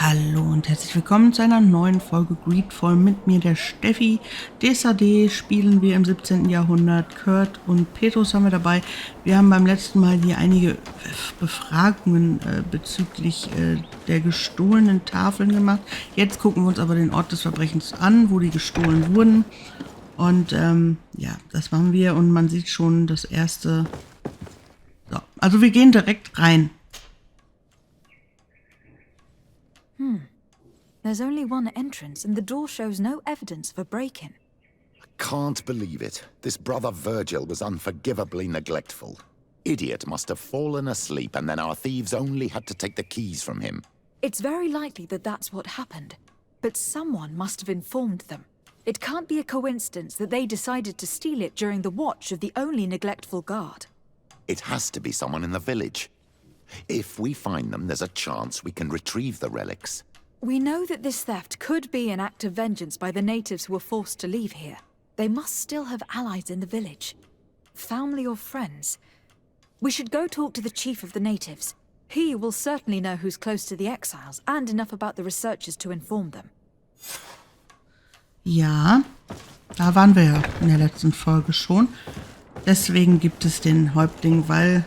Hallo und herzlich willkommen zu einer neuen Folge Greedfall mit mir, der Steffi. De Sardet spielen wir im 17. Jahrhundert. Kurt und Petrus haben wir dabei. Wir haben beim letzten Mal hier einige Befragungen bezüglich der gestohlenen Tafeln gemacht. Jetzt gucken wir uns aber den Ort des Verbrechens an, wo die gestohlen wurden. Und ja, das machen wir und man sieht schon das erste. So, also wir gehen direkt rein. There's only one entrance and the door shows no evidence of a break-in. I can't believe it. This brother Virgil was unforgivably neglectful. Idiot must have fallen asleep and then our thieves only had to take the keys from him. It's very likely that that's what happened, but someone must have informed them. It can't be a coincidence that they decided to steal it during the watch of the only neglectful guard. It has to be someone in the village. If we find them, there's a chance we can retrieve the relics. We know that this theft could be an act of vengeance by the natives who were forced to leave here. They must still have allies in the village. Family or friends. We should go talk to the chief of the natives. He will certainly know who's close to the exiles and enough about the researchers to inform them. Ja, da waren wir ja in der letzten Folge schon. Deswegen gibt es den Häuptling, weil...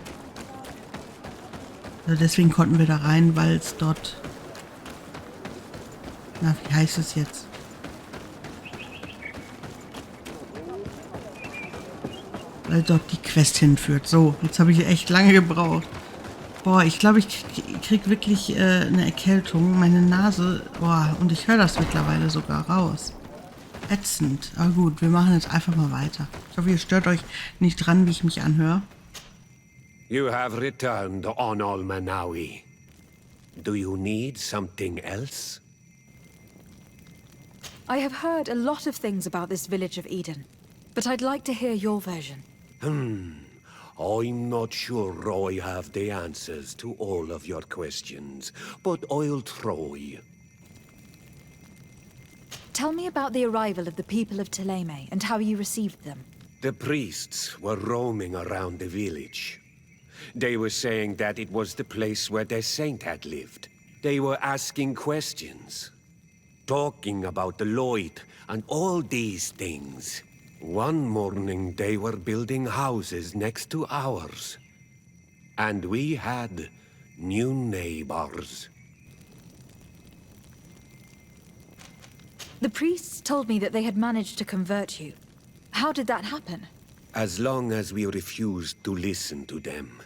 Also deswegen konnten wir da rein, weil es dort... Na, wie heißt es jetzt? Weil dort die Quest hinführt. So, jetzt habe ich echt lange gebraucht. Boah, ich glaube, ich krieg wirklich eine Erkältung. Meine Nase, boah, und ich höre das mittlerweile sogar raus. Ätzend. Aber gut, wir machen jetzt einfach mal weiter. Ich hoffe, ihr stört euch nicht dran, wie ich mich anhöre. You have returned on Manawi. Do you need something else? I have heard a lot of things about this village of Eden, but I'd like to hear your version. I'm not sure I have the answers to all of your questions, but I'll try. Tell me about the arrival of the people of Teleme and how you received them. The priests were roaming around the village. They were saying that it was the place where their saint had lived. They were asking questions. Talking about the Lloyd and all these things. One morning they were building houses next to ours. And we had new neighbors. The priests told me that they had managed to convert you. How did that happen? As long as we refused to listen to them,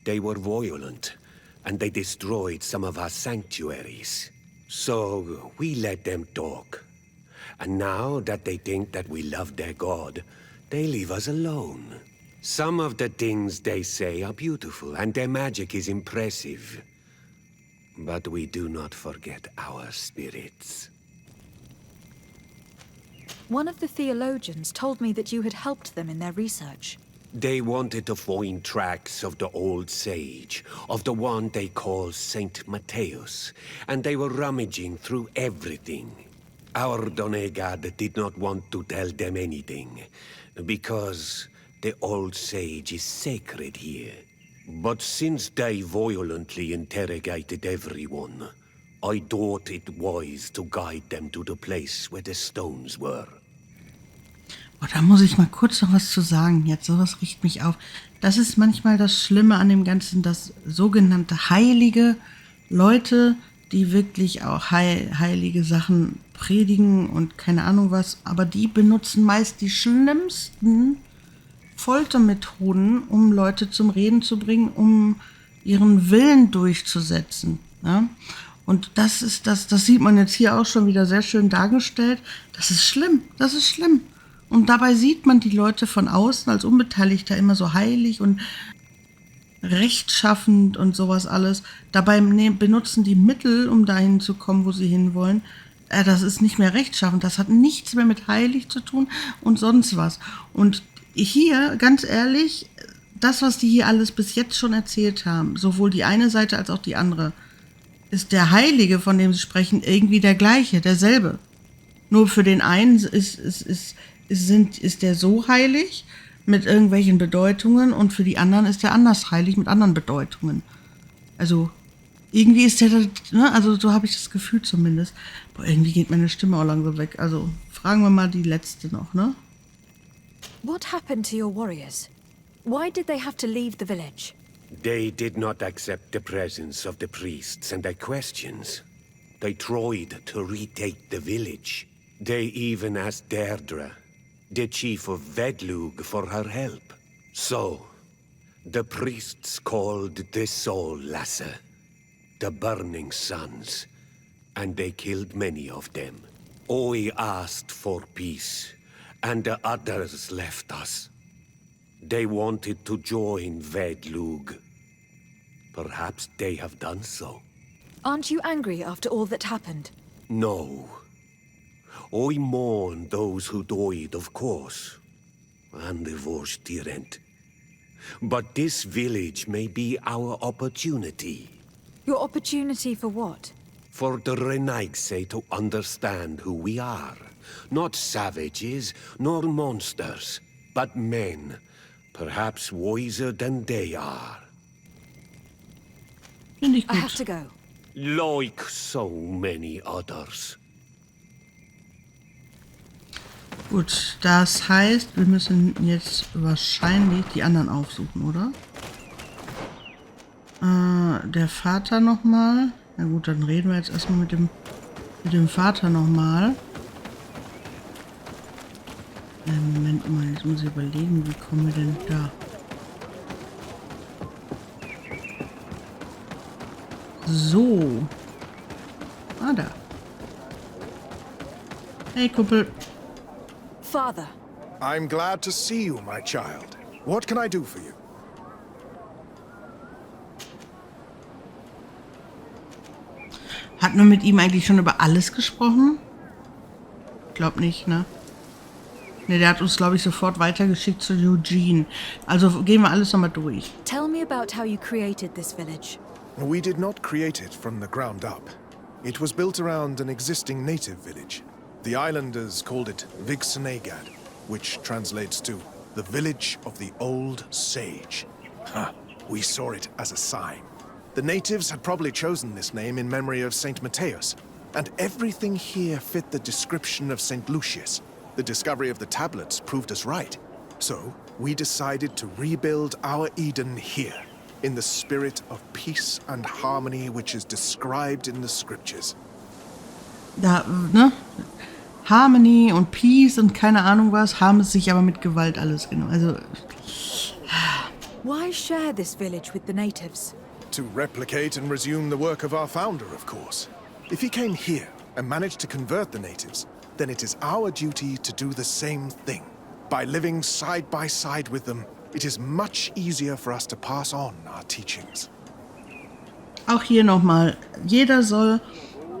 they were violent, and they destroyed some of our sanctuaries. So we let them talk. And now that they think that we love their god, they leave us alone. Some of the things they say are beautiful, and their magic is impressive. But we do not forget our spirits. One of the theologians told me that you had helped them in their research. They wanted to find tracks of the old sage, of the one they call Saint Matthäus, and they were rummaging through everything. Our Donegad did not want to tell them anything, because the old sage is sacred here. But since they violently interrogated everyone, I thought it wise to guide them to the place where the stones were. Oh, da muss ich mal kurz noch was zu sagen. Jetzt, sowas riecht mich auf. Das ist manchmal das Schlimme an dem Ganzen, dass sogenannte heilige Leute, die wirklich auch heilige Sachen predigen und keine Ahnung was, aber die benutzen meist die schlimmsten Foltermethoden, um Leute zum Reden zu bringen, um ihren Willen durchzusetzen. Ja? Und das sieht man jetzt hier auch schon wieder sehr schön dargestellt. Das ist schlimm, das ist schlimm. Und dabei sieht man die Leute von außen als Unbeteiligter immer so heilig und rechtschaffend und sowas alles. Dabei benutzen die Mittel, um dahin zu kommen, wo sie hinwollen. Das ist nicht mehr rechtschaffend. Das hat nichts mehr mit heilig zu tun und sonst was. Und hier, ganz ehrlich, das, was die hier alles bis jetzt schon erzählt haben, sowohl die eine Seite als auch die andere, ist der Heilige, von dem sie sprechen, irgendwie der gleiche, derselbe. Nur für den einen ist der so heilig mit irgendwelchen Bedeutungen und für die anderen ist der anders heilig mit anderen Bedeutungen. Also irgendwie ist der, ne, also so habe ich das Gefühl zumindest. Boah, irgendwie geht meine Stimme auch langsam weg. Also fragen wir mal die letzte noch, ne? What happened to your warriors? Why did they have to leave the village? They did not accept the presence of the priests and their questions. They tried to retake the village. They even asked Deirdre, the chief of Vedlug, for her help. So, the priests called the Soul Lasser, the Burning Suns, and they killed many of them. I asked for peace, and the others left us. They wanted to join Vedlug. Perhaps they have done so. Aren't you angry after all that happened? No. I mourn those who died, of course, and the Vorstyrent. But this village may be our opportunity. Your opportunity for what? For the Renaigse to understand who we are. Not savages, nor monsters, but men, perhaps wiser than they are. Finde ich I have gut. to go. Like so many others. Gut, das heißt, wir müssen jetzt wahrscheinlich die anderen aufsuchen, oder? Der Vater nochmal. Na gut, dann reden wir jetzt erstmal mit dem Vater nochmal. Moment mal, jetzt muss ich überlegen, wie kommen wir denn da? So. Ah, da. Hey, Kumpel. Father, I'm glad to see you, my child. What can I do for you? Hatten wir mit ihm eigentlich schon über alles gesprochen? Glaub nicht, ne? Ne, der hat uns, glaube ich, sofort weitergeschickt zu Eugene. Also gehen wir alles nochmal durch. tell me about how you created this village. We did not create it from the ground up. It was built around an existing native village. The islanders called it Vixenagad, which translates to the village of the old sage. We saw it as a sign. The natives had probably chosen this name in memory of Saint Matthias, and everything here fit the description of Saint Lucius. The discovery of the tablets proved us right. So, we decided to rebuild our Eden here, in the spirit of peace and harmony which is described in the scriptures. Da, ne? Harmony und Peace und keine Ahnung was, haben es sich aber mit Gewalt alles genommen. Also, Why share this village with the natives? To replicate and resume the work of our founder, of course. If he came here and managed to convert the natives, then it is our duty to do the same thing. By living side by side with them, it is much easier for us to pass on our teachings. auch hier nochmal, jeder soll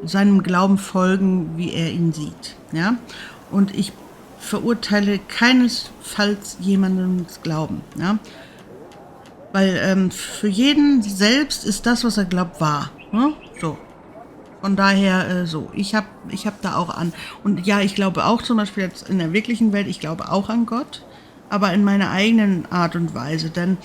seinem Glauben folgen, wie er ihn sieht. Ja? Und ich verurteile keinesfalls jemandem Glauben. Ja? Weil für jeden selbst ist das, was er glaubt, wahr. Ne? So. Von daher so. Ich hab da auch an. Und ja, ich glaube auch zum Beispiel jetzt in der wirklichen Welt, ich glaube auch an Gott, aber in meiner eigenen Art und Weise. Denn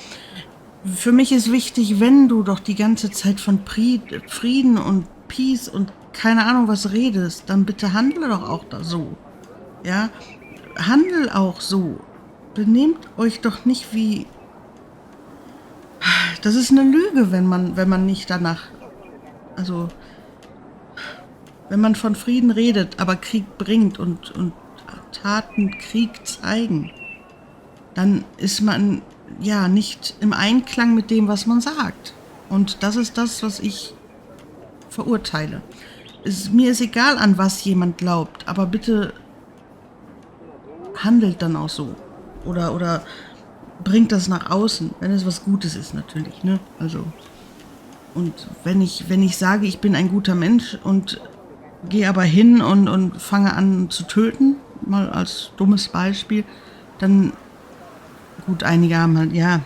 für mich ist wichtig, wenn du doch die ganze Zeit von Frieden und Peace und keine Ahnung was redest, dann bitte handle doch auch da so. Ja, handel auch so. Benehmt euch doch nicht wie... Das ist eine Lüge, wenn man nicht danach... Also... Wenn man von Frieden redet, aber Krieg bringt und Taten Krieg zeigen, dann ist man ja nicht im Einklang mit dem, was man sagt. Und das ist das, was ich verurteile. Mir ist egal, an was jemand glaubt, aber bitte handelt dann auch so. Oder bringt das nach außen, wenn es was Gutes ist natürlich, ne? Also, und wenn ich sage, ich bin ein guter Mensch und gehe aber hin und fange an zu töten, mal als dummes Beispiel, dann, gut, einige haben halt, ja,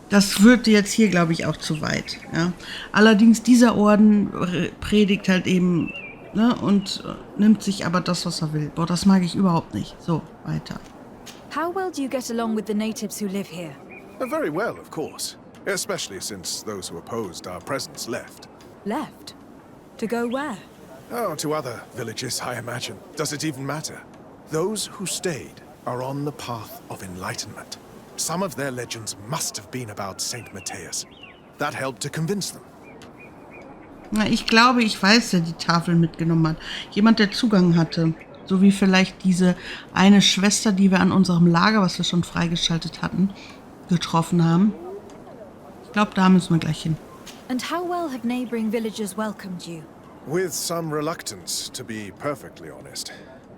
das wird jetzt hier, glaube ich, auch zu weit. Ja. Allerdings, dieser Orden predigt halt eben, ne, und nimmt sich aber das, was er will. Boah, das mag ich überhaupt nicht. So, weiter. How well do you get along with the natives who live here? Very well, of course. especially since those who opposed our presence left. Left? To go where? Oh, to other villages, I imagine. Does it even matter? Those who stayed are on the path of enlightenment. Some of their legends must have been about Saint Matthias. That helped to convince them. Na, ich glaube, ich weiß, wer die Tafel mitgenommen hat. Jemand, der Zugang hatte. So wie vielleicht diese eine Schwester, die wir an unserem Lager, was wir schon freigeschaltet hatten, getroffen haben. Ich glaube, da müssen wir gleich hin. And how well have neighboring villages welcomed you? With some reluctance, to be perfectly honest.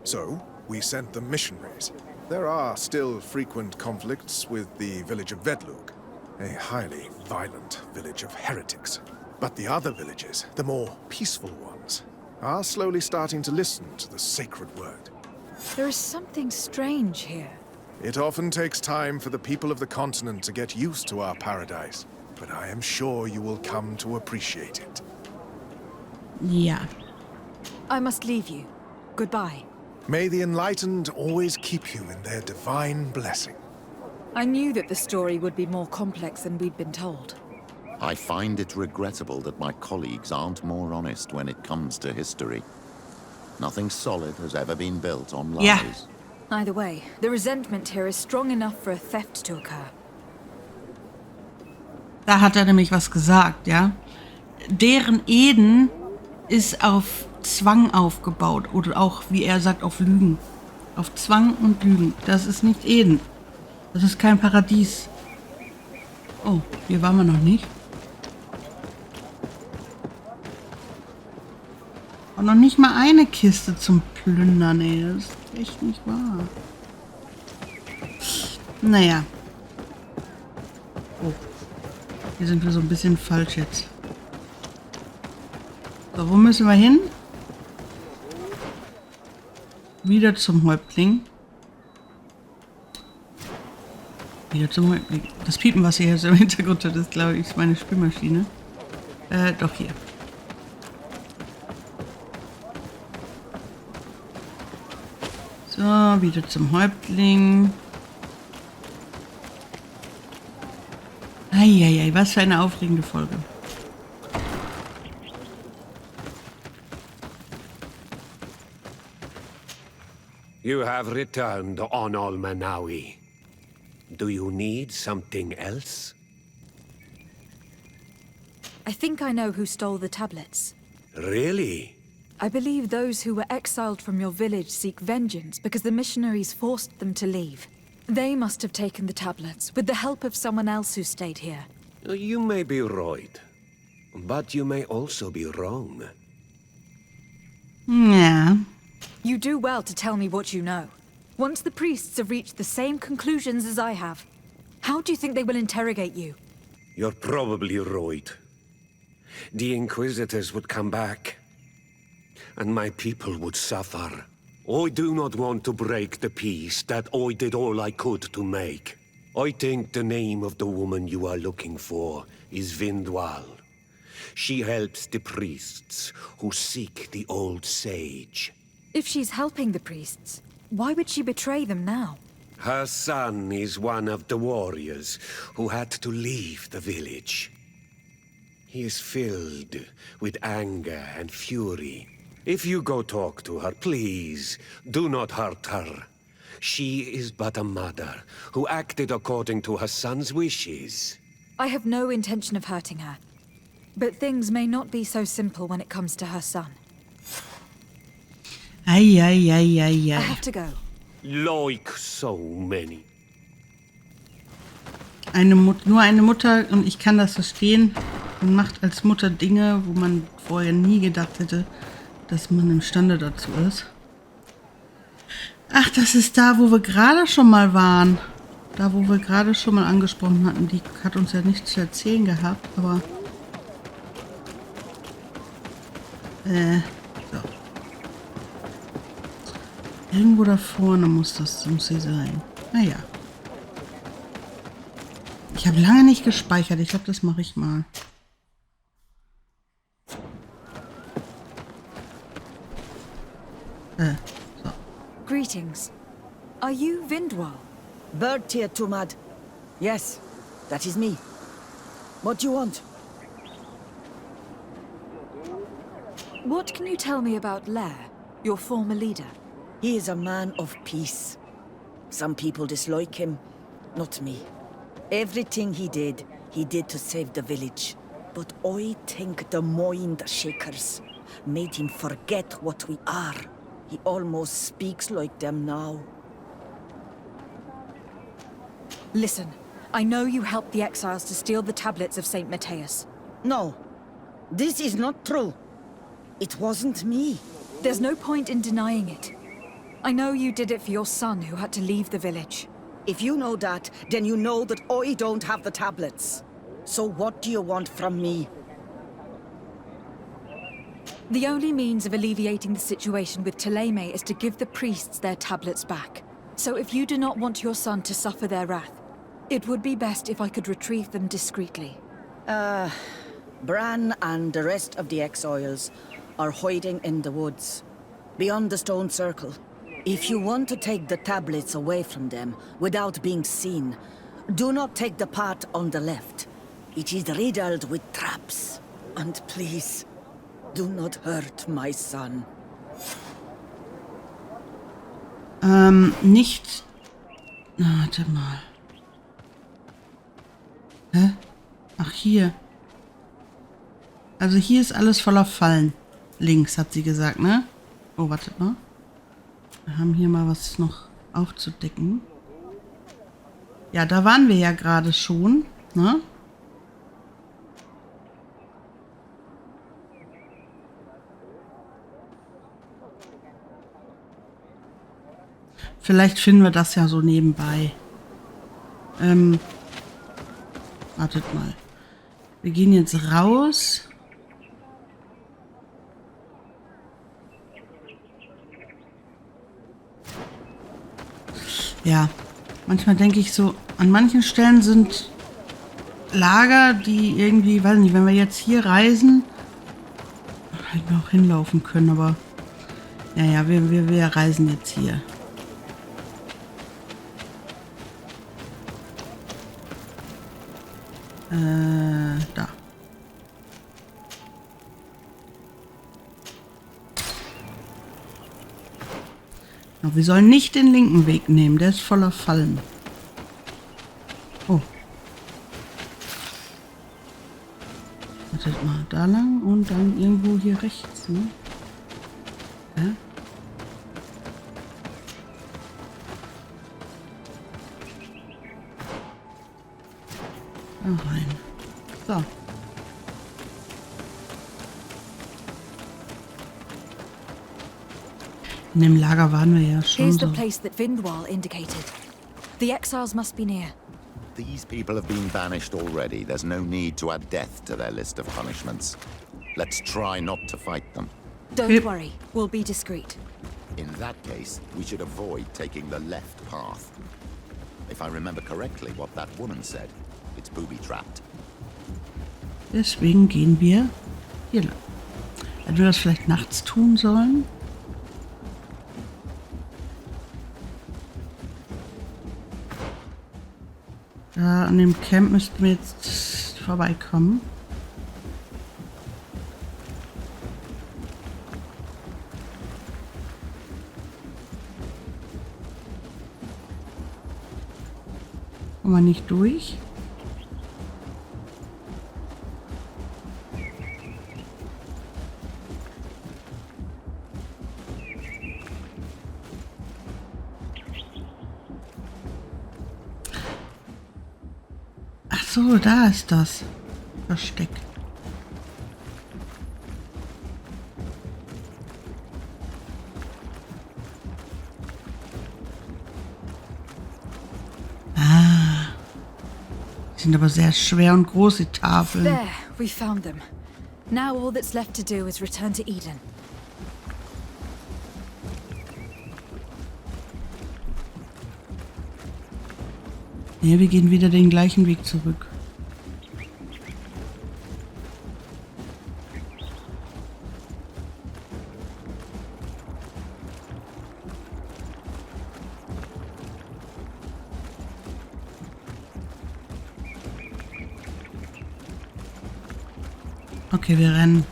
So, we sent them missionaries. There are still frequent conflicts with the village of Vedlug, a highly violent village of heretics. But the other villages, the more peaceful ones, are slowly starting to listen to the sacred word. There is something strange here. It often takes time for the people of the continent to get used to our paradise, but I am sure you will come to appreciate it. Ja. I must leave you. Goodbye. May the enlightened always keep you in their divine blessing. I knew that the story would be more complex than we'd been told. I find it regrettable that my colleagues aren't more honest when it comes to history. Nothing solid has ever been built on lies. Ja. Either way, the resentment here is strong enough for a theft to occur. Da hat er nämlich was gesagt, ja. Deren Eden ist auf Zwang aufgebaut. Oder auch, wie er sagt, auf Lügen. Auf Zwang und Lügen. Das ist nicht Eden. Das ist kein Paradies. Oh, hier waren wir noch nicht. Und noch nicht mal eine Kiste zum Plündern, ey. Das ist echt nicht wahr. Naja. Oh. Hier sind wir so ein bisschen falsch jetzt. So, wo müssen wir hin? Wieder zum Häuptling. Wieder zum Häuptling. Das Piepen, was ihr hier so im Hintergrund hat, ist, glaube ich, meine Spülmaschine. Doch hier. So, wieder zum Häuptling. Eieiei, was für eine aufregende Folge. You have returned on Almanawi. Do you need something else? I think I know who stole the tablets. Really? I believe those who were exiled from your village seek vengeance because the missionaries forced them to leave. They must have taken the tablets with the help of someone else who stayed here. You may be right, but you may also be wrong. Ja. You do well to tell me what you know. Once the priests have reached the same conclusions as I have, how do you think they will interrogate you? You're probably right. The Inquisitors would come back, and my people would suffer. I do not want to break the peace that I did all I could to make. I think the name of the woman you are looking for is Vindwal. She helps the priests who seek the old sage. If she's helping the priests, why would she betray them now? Her son is one of the warriors who had to leave the village. He is filled with anger and fury. If you go talk to her, please, do not hurt her. She is but a mother who acted according to her son's wishes. I have no intention of hurting her. But things may not be so simple when it comes to her son. Eieieiei. I have to go. Like so many. Nur eine Mutter, und ich kann das verstehen, und macht als Mutter Dinge, wo man vorher nie gedacht hätte, dass man imstande dazu ist. Ach, das ist da, wo wir gerade schon mal waren. Da, wo wir gerade schon mal angesprochen hatten. Die hat uns ja nichts zu erzählen gehabt, aber... so. Irgendwo da vorne muss sie sein. Naja. Ich habe lange nicht gespeichert. Ich glaube, das mache ich mal. So. Greetings. Are you Vindwal? Bird Tear Tumad. Yes, that is me. What do you want? What can you tell me about Lair, your former leader? He is a man of peace. Some people dislike him, not me. Everything he did to save the village. But I think the mind shakers made him forget what we are. He almost speaks like them now. Listen, I know you helped the exiles to steal the tablets of St. Matthias. No, this is not true. It wasn't me. There's no point in denying it. I know you did it for your son who had to leave the village. If you know that, then you know that I don't have the tablets. So what do you want from me? The only means of alleviating the situation with Thélème is to give the priests their tablets back. So if you do not want your son to suffer their wrath, it would be best if I could retrieve them discreetly. Bran and the rest of the exiles are hiding in the woods, beyond the stone circle. If you want to take the tablets away from them without being seen, do not take the path on the left. It is riddled with traps. And please, do not hurt my son. Nicht... Na, warte mal. Hä? Ach, hier. Also hier ist alles voller Fallen. Links, hat sie gesagt, ne? Oh, wartet mal. Wir haben hier mal was noch aufzudecken. Ja, da waren wir ja gerade schon, ne? Vielleicht finden wir das ja so nebenbei. Wartet mal. Wir gehen jetzt raus. Ja, manchmal denke ich so, an manchen Stellen sind Lager, die irgendwie, weiß nicht, wenn wir jetzt hier reisen, hätten wir auch hinlaufen können, aber ja, wir reisen jetzt hier. Da. No, wir sollen nicht den linken Weg nehmen, der ist voller Fallen. Oh. Wartet mal, da lang und dann irgendwo hier rechts, ne? Ja? Da rein. So. In dem Lager waren wir ja schon Here's the so. place that Vindwal indicated. The exiles must be near. These people have been banished already. There's no need to add death to their list of punishments. Let's try not to fight them. Don't worry, we'll be discreet. In that case, we should avoid taking the left path. If I remember correctly what that woman said, it's booby-trapped. Deswegen gehen wir hier lang. Hätten wir das vielleicht nachts tun sollen? Da an dem Camp müssten wir jetzt vorbeikommen. Kommen wir nicht durch? Ach so, da ist das Versteck. Die sind aber sehr schwer und groß, die Tafeln. There, we found them. Now all that's left to do is return to Eden. Ne, wir gehen wieder den gleichen Weg zurück. Okay, wir rennen.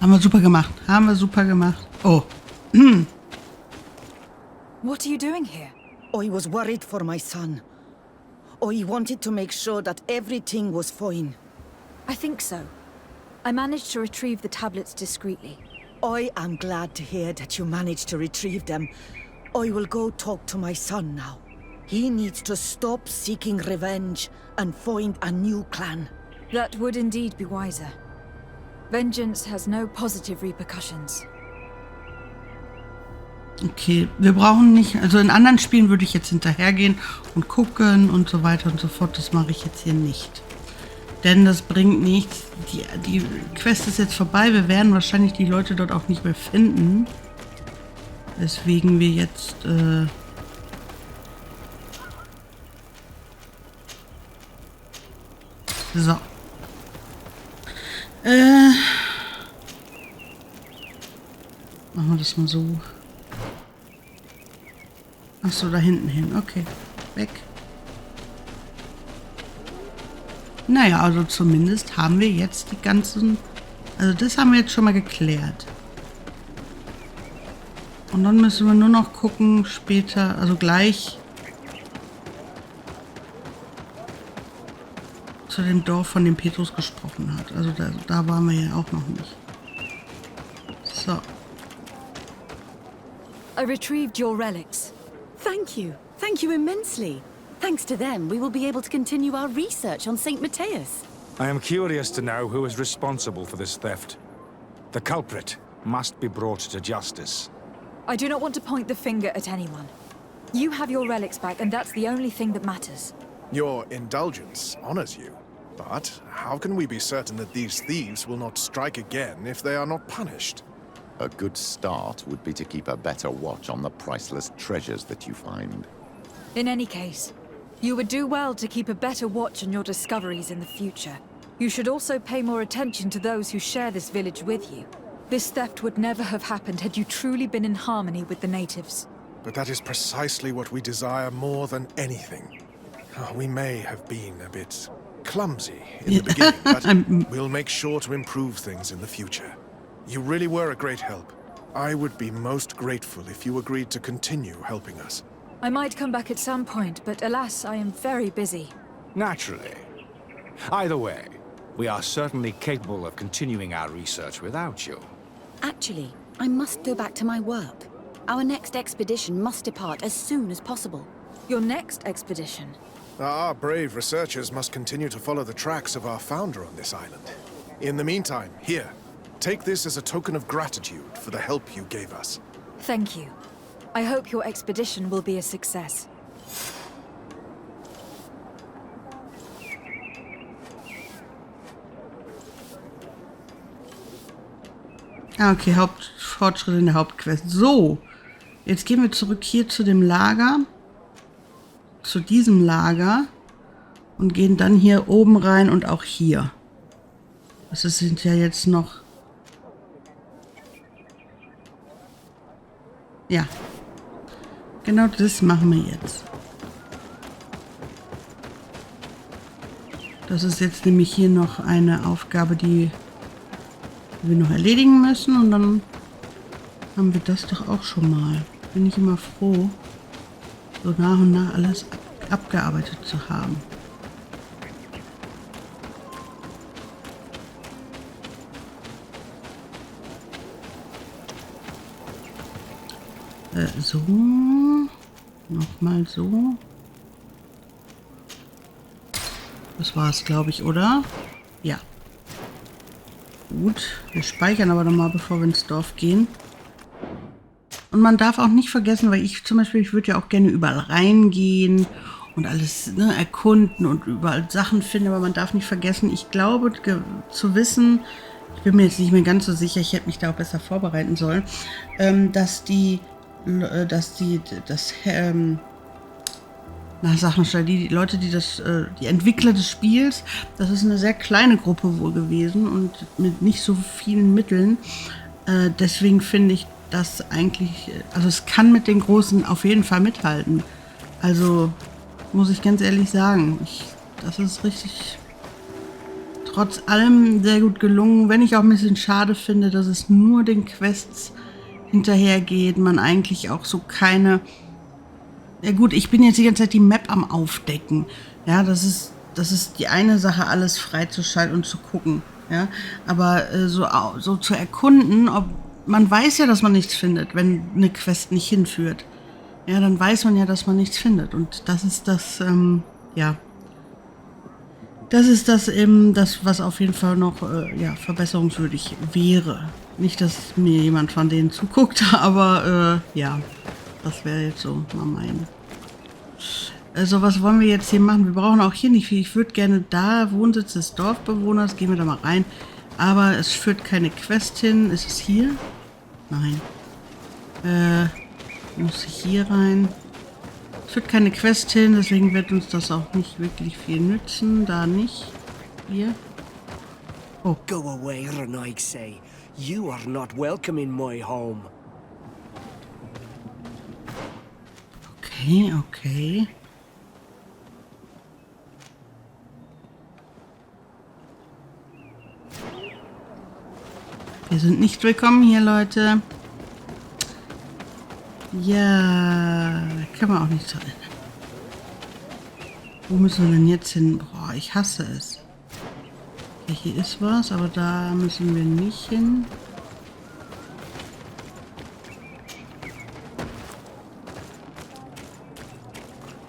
Haben wir super gemacht. Haben wir super gemacht. Oh. What are you doing here? I was worried for my son. I wanted to make sure that everything was fine. I think so. I managed to retrieve the tablets discreetly. I am glad to hear that you managed to retrieve them. I will go talk to my son now. He needs to stop seeking revenge and find a new clan. That would indeed be wiser. Vengeance has no positive repercussions. Okay, wir brauchen nicht, also in anderen Spielen würde ich jetzt hinterhergehen und gucken und so weiter und so fort. Das mache ich jetzt hier nicht. Denn das bringt nichts. Die Quest ist jetzt vorbei. Wir werden wahrscheinlich die Leute dort auch nicht mehr finden. Weswegen wir jetzt... So. Machen wir das mal so. Ach so, da hinten hin. Okay. Weg. Naja, also zumindest haben wir jetzt die ganzen... Also das haben wir jetzt schon mal geklärt. Und dann müssen wir nur noch gucken später, also gleich zu dem Dorf, von dem Petrus gesprochen hat. Also da waren wir ja auch noch nicht. So. I retrieved your relics. Thank you. Thank you immensely. Thanks to them, we will be able to continue our research on St. Matthias. I am curious to know who is responsible for this theft. The culprit must be brought to justice. I do not want to point the finger at anyone. You have your relics back, and that's the only thing that matters. Your indulgence honors you. But how can we be certain that these thieves will not strike again if they are not punished? A good start would be to keep a better watch on the priceless treasures that you find. In any case, you would do well to keep a better watch on your discoveries in the future. You should also pay more attention to those who share this village with you. This theft would never have happened had you truly been in harmony with the natives. But that is precisely what we desire more than anything. We may have been a bit clumsy in the beginning, but we'll make sure to improve things in the future. You really were a great help. I would be most grateful if you agreed to continue helping us. I might come back at some point, but alas, I am very busy. Naturally. Either way, we are certainly capable of continuing our research without you. Actually, I must go back to my work. Our next expedition must depart as soon as possible. Your next expedition? Our brave researchers must continue to follow the tracks of our founder on this island. In the meantime, here, take this as a token of gratitude for the help you gave us. Thank you. I hope your expedition will be a success. Okay, Fortschritt in der Hauptquest. So, jetzt gehen wir zurück hier zu dem Lager. Zu diesem Lager. Und gehen dann hier oben rein und auch hier. Das sind ja jetzt noch... Ja. Genau das machen wir jetzt. Das ist jetzt nämlich hier noch eine Aufgabe, die wir noch erledigen müssen. Und dann haben wir das doch auch schon mal. Bin ich immer froh, so nach und nach alles abgearbeitet zu haben. So. Nochmal so. Das war's, glaube ich, oder? Ja. Gut. Wir speichern aber nochmal, bevor wir ins Dorf gehen. Und man darf auch nicht vergessen, weil ich zum Beispiel, ich würde ja auch gerne überall reingehen und alles erkunden und überall Sachen finden, aber man darf nicht vergessen, ich glaube zu wissen, ich bin mir jetzt nicht mehr ganz so sicher, ich hätte mich da auch besser vorbereiten sollen, dass die Leute, die Entwickler des Spiels, das ist eine sehr kleine Gruppe wohl gewesen und mit nicht so vielen Mitteln. Deswegen finde ich das eigentlich, also es kann mit den Großen auf jeden Fall mithalten. Also muss ich ganz ehrlich sagen, das ist richtig trotz allem sehr gut gelungen, wenn ich auch ein bisschen schade finde, dass es nur den Quests hinterhergeht, man eigentlich auch so keine... Ja gut, ich bin jetzt die ganze Zeit die Map am Aufdecken. Ja, das ist die eine Sache, alles freizuschalten und zu gucken. Ja, aber so zu erkunden, ob man weiß ja, dass man nichts findet, wenn eine Quest nicht hinführt. Ja, dann weiß man ja, dass man nichts findet. Und das ist das, ja. Das ist das eben, das, was auf jeden Fall noch verbesserungswürdig wäre. Nicht, dass mir jemand von denen zuguckt, aber ja, das wäre jetzt so mal mein. Also was wollen wir jetzt hier machen? Wir brauchen auch hier nicht viel. Ich würde gerne da, Wohnsitz des Dorfbewohners, gehen wir da mal rein. Aber es führt keine Quest hin. Ist es hier? Nein. Muss ich hier rein? Es führt keine Quest hin, deswegen wird uns das auch nicht wirklich viel nützen. Da nicht. Hier. Oh. Go away, Renaigse. You are not welcome in my home. Okay, okay. Wir sind nicht willkommen hier, Leute. Ja, kann man auch nicht so. Wo müssen wir denn jetzt hin? Boah, ich hasse es. Okay, hier ist was, aber da müssen wir nicht hin.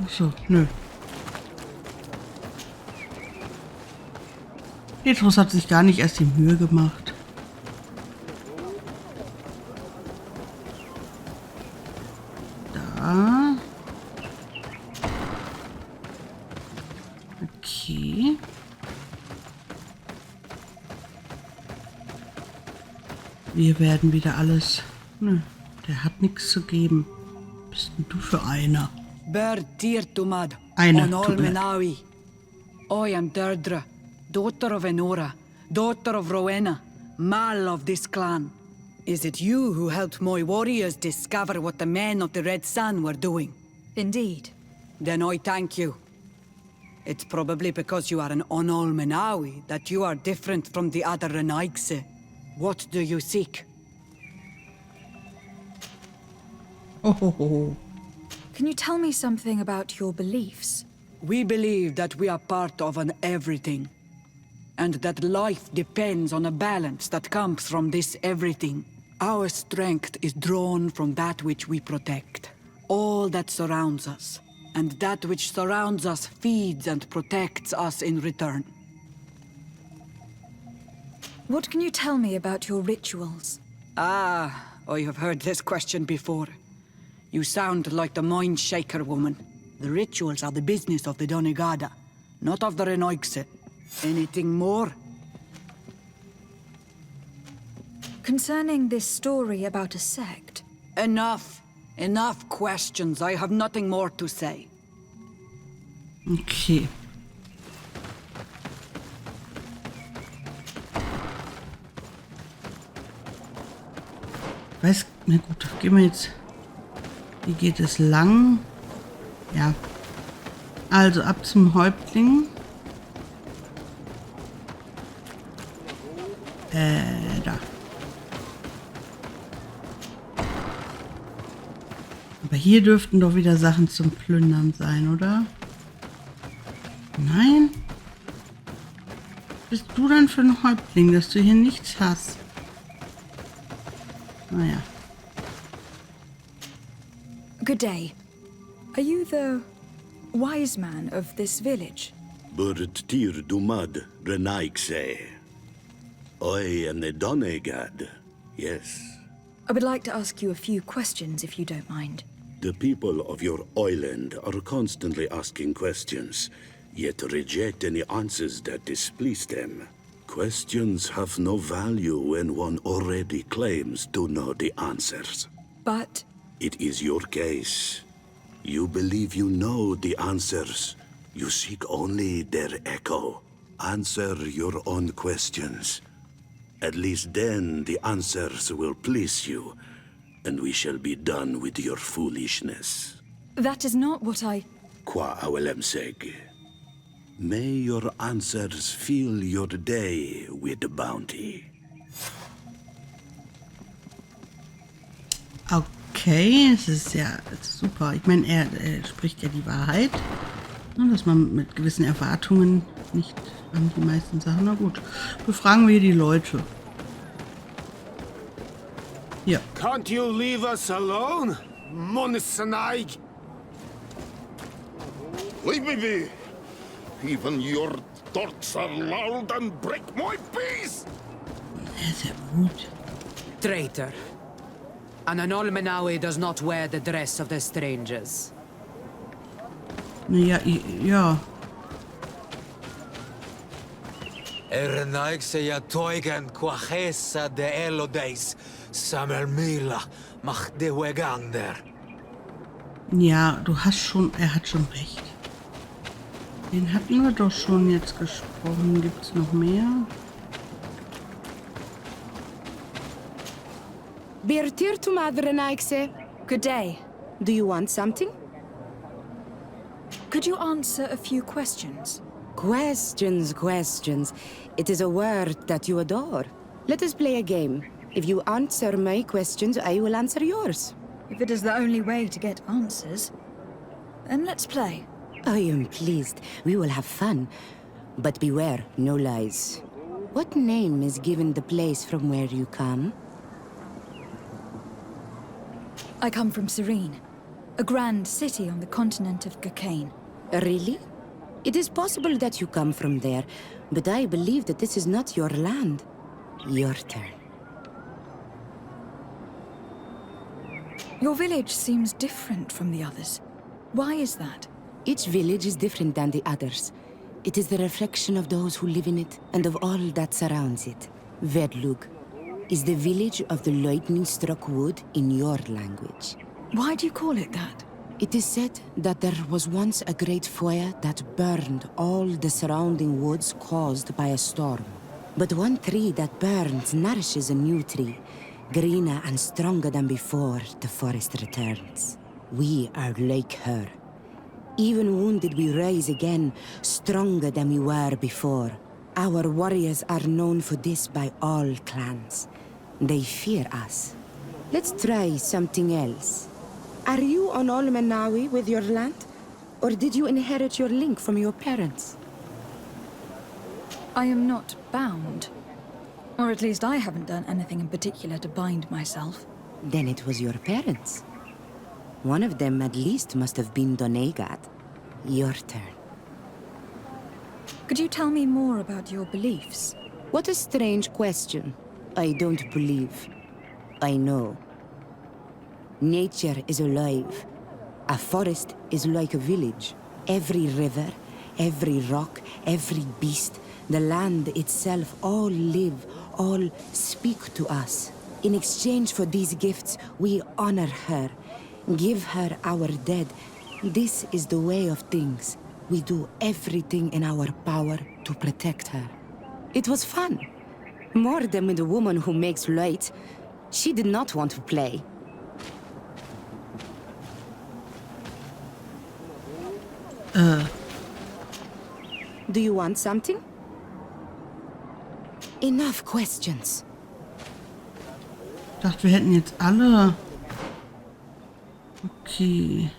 Ach so, nö. Petrus hat sich gar nicht erst die Mühe gemacht. Da. Okay. Wir werden wieder alles... Nö, der hat nichts zu geben. Was bist denn du für einer? Eine, tut mir leid. I am Deirdre, daughter of Enora, daughter of Rowena, Mal of this clan. Is it you who helped my warriors discover what the men of the Red Sun were doing? Indeed. Then I thank you. It's probably because you are an Onol Menawi that you are different from the other Renaigse. What do you seek? Oh. Can you tell me something about your beliefs? We believe that we are part of an everything, and that life depends on a balance that comes from this everything. Our strength is drawn from that which we protect, all that surrounds us, and that which surrounds us feeds and protects us in return. What can you tell me about your rituals? I have heard this question before. You sound like the Mind Shaker woman. The rituals are the business of the Donegada, not of the Renoigse. Anything more? Concerning this story about a sect... Enough. Enough questions. I have nothing more to say. Okay. Na gut, gehen wir jetzt... Wie geht es lang? Ja. Also ab zum Häuptling. Da. Aber hier dürften doch wieder Sachen zum Plündern sein, oder? Nein? Was bist du denn für ein Häuptling, dass du hier nichts hast? Naja. Good day. Are you the wise man of this village? Burt tir dumad renaigse. I am the Donegad. Yes. I would like to ask you a few questions, if you don't mind. The people of your island are constantly asking questions, yet reject any answers that displease them. Questions have no value when one already claims to know the answers. But... It is your case. You believe you know the answers. You seek only their echo. Answer your own questions. At least then the answers will please you, and we shall be done with your foolishness. That is not what I... Qua awelemseg. May your answers fill your day with bounty. Okay, es ist ja super. Ich meine, er spricht ja die Wahrheit. Dass man mit gewissen Erwartungen nicht an die meisten Sachen... Na gut, befragen wir die Leute. Ja. Can't you leave us alone? Monsenaig! Leave me be! Even your thoughts are loud and break my peace! Er ist ja gut. Traitor. An Almenawi does not wear the dress of the strangers. Ja, ja. Ernaigse ja toigen quachesa de elodeis, Samermila, mach de wegander. Ja, du hast schon, er hat schon recht. Den hatten wir doch schon jetzt gesprochen. Gibt's noch mehr? Birtir to Madre Naikse. Good day. Do you want something? Could you answer a few questions? Questions. It is a word that you adore. Let us play a game. If you answer my questions, I will answer yours. If it is the only way to get answers, then let's play. I am pleased. We will have fun. But beware, no lies. What name is given the place from where you come? I come from Serene, a grand city on the continent of Cocaine. Really? It is possible that you come from there, but I believe that this is not your land. Your turn. Your village seems different from the others. Why is that? Each village is different than the others. It is the reflection of those who live in it and of all that surrounds it. Vedlug is the village of the lightning-struck wood in your language. Why do you call it that? It is said that there was once a great fire that burned all the surrounding woods caused by a storm. But one tree that burns nourishes a new tree. Greener and stronger than before, the forest returns. We are like her. Even wounded, we rise again, stronger than we were before. Our warriors are known for this by all clans. They fear us. Let's try something else. Are you on Almenawi with your land? Or did you inherit your link from your parents? I am not bound. Or at least I haven't done anything in particular to bind myself. Then it was your parents. One of them at least must have been Donegad. Your turn. Could you tell me more about your beliefs? What a strange question. I don't believe. I know. Nature is alive. A forest is like a village. Every river, every rock, every beast, the land itself, all live, all speak to us. In exchange for these gifts, we honor her, give her our dead. This is the way of things. We do everything in our power to protect her. It was fun. More than with the woman who makes light. She did not want to play. Do you want something? Enough questions. Ich dachte, wir hätten jetzt alle. Okay.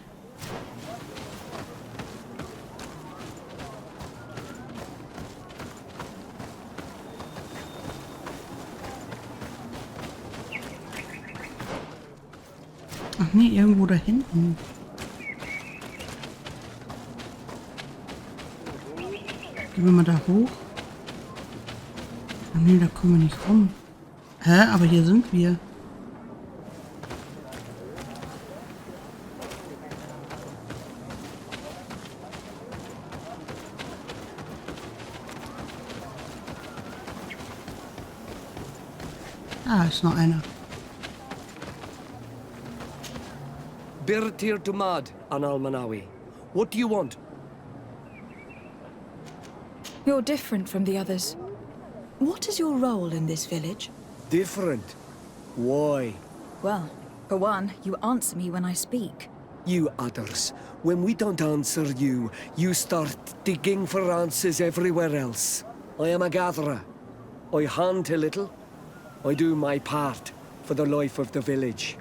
Ach nee, irgendwo da hinten. Gehen wir mal da hoch. Ach nee, da kommen wir nicht rum. Hä? Aber hier sind wir. Ah, ist noch einer. Birtir to Mad, an Almenawi. What do you want? You're different from the others. What is your role in this village? Different. Why? Well, for one, you answer me when I speak. You others, when we don't answer you, you start digging for answers everywhere else. I am a gatherer. I hunt a little. I do my part for the life of the village.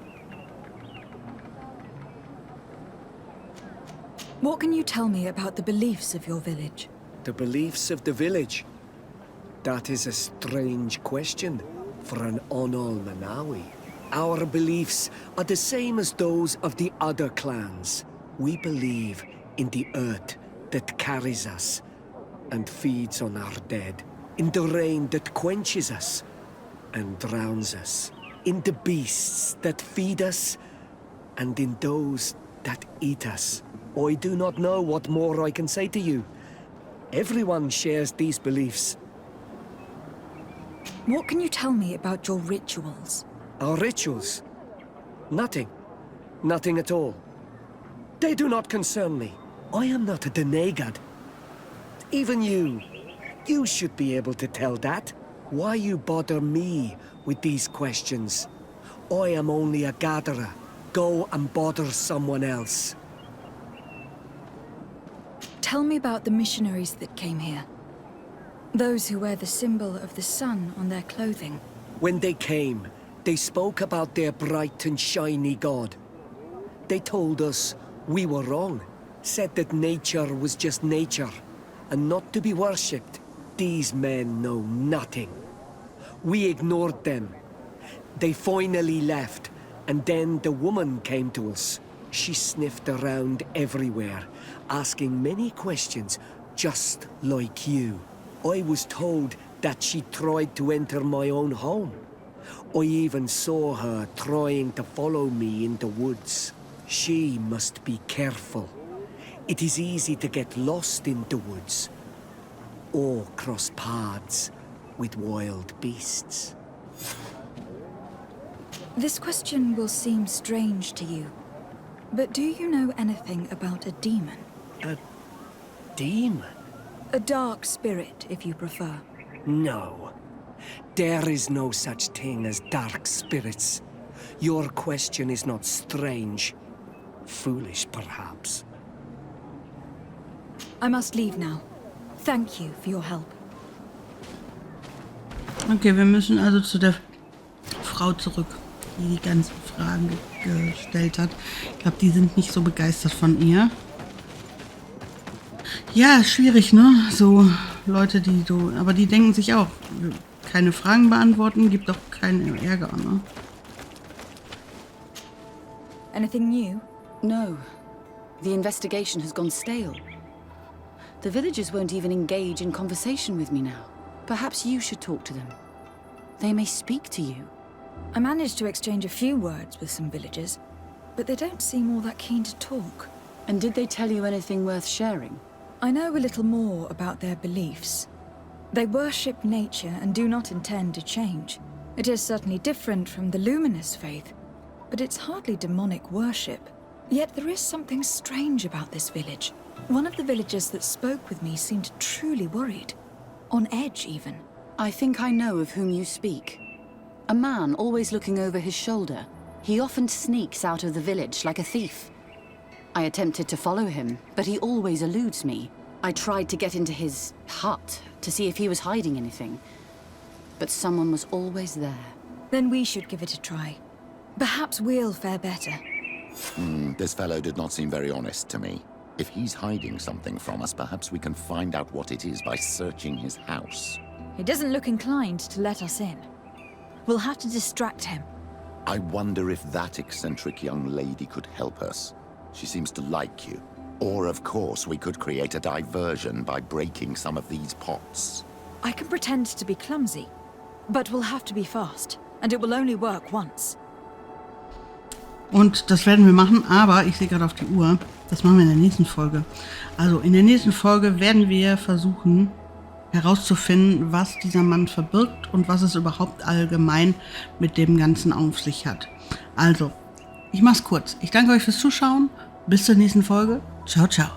What can you tell me about the beliefs of your village? The beliefs of the village? That is a strange question for an Onol Manawi. Our beliefs are the same as those of the other clans. We believe in the earth that carries us and feeds on our dead, in the rain that quenches us and drowns us, in the beasts that feed us and in those that eat us. I do not know what more I can say to you. Everyone shares these beliefs. What can you tell me about your rituals? Our rituals? Nothing. Nothing at all. They do not concern me. I am not a Denegad. Even you. You should be able to tell that. Why you bother me with these questions? I am only a gatherer. Go and bother someone else. Tell me about the missionaries that came here. Those who wear the symbol of the sun on their clothing. When they came, they spoke about their bright and shiny god. They told us we were wrong, said that nature was just nature, and not to be worshipped. These men know nothing. We ignored them. They finally left, and then the woman came to us. She sniffed around everywhere, asking many questions, just like you. I was told that she tried to enter my own home. I even saw her trying to follow me in the woods. She must be careful. It is easy to get lost in the woods, or cross paths with wild beasts. This question will seem strange to you, but do you know anything about a demon? A demon? A dark spirit, if you prefer. No. There is no such thing as dark spirits. Your question is not strange. Foolish, perhaps. I must leave now. Thank you for your help. Okay, wir müssen also zu der Frau zurück, die die ganzen Fragen gestellt hat. Ich glaube, die sind nicht so begeistert von ihr. Ja, schwierig, ne? So Leute, die so... Aber die denken sich auch, keine Fragen beantworten, gibt doch keinen Ärger, ne? Anything new? No. The investigation has gone stale. The villagers won't even engage in conversation with me now. Perhaps you should talk to them. They may speak to you. I managed to exchange a few words with some villagers, but they don't seem all that keen to talk. And did they tell you anything worth sharing? I know a little more about their beliefs. They worship nature and do not intend to change. It is certainly different from the luminous faith, but it's hardly demonic worship. Yet there is something strange about this village. One of the villagers that spoke with me seemed truly worried. On edge, even. I think I know of whom you speak. A man always looking over his shoulder. He often sneaks out of the village like a thief. I attempted to follow him, but he always eludes me. I tried to get into his hut to see if he was hiding anything, but someone was always there. Then we should give it a try. Perhaps we'll fare better. This fellow did not seem very honest to me. If he's hiding something from us, perhaps we can find out what it is by searching his house. He doesn't look inclined to let us in. We'll have to distract him. I wonder if that eccentric young lady could help us. She seems to like you. Or, of course, we could create a diversion by breaking some of these pots. I can pretend to be clumsy, but we'll have to be fast, and it will only work once. Und das werden wir machen, aber ich sehe gerade auf die Uhr, das machen wir in der nächsten Folge. Also in der nächsten Folge werden wir versuchen herauszufinden, was dieser Mann verbirgt und was es überhaupt allgemein mit dem Ganzen auf sich hat. Also, ich mach's kurz. Ich danke euch fürs Zuschauen. Bis zur nächsten Folge. Ciao, ciao.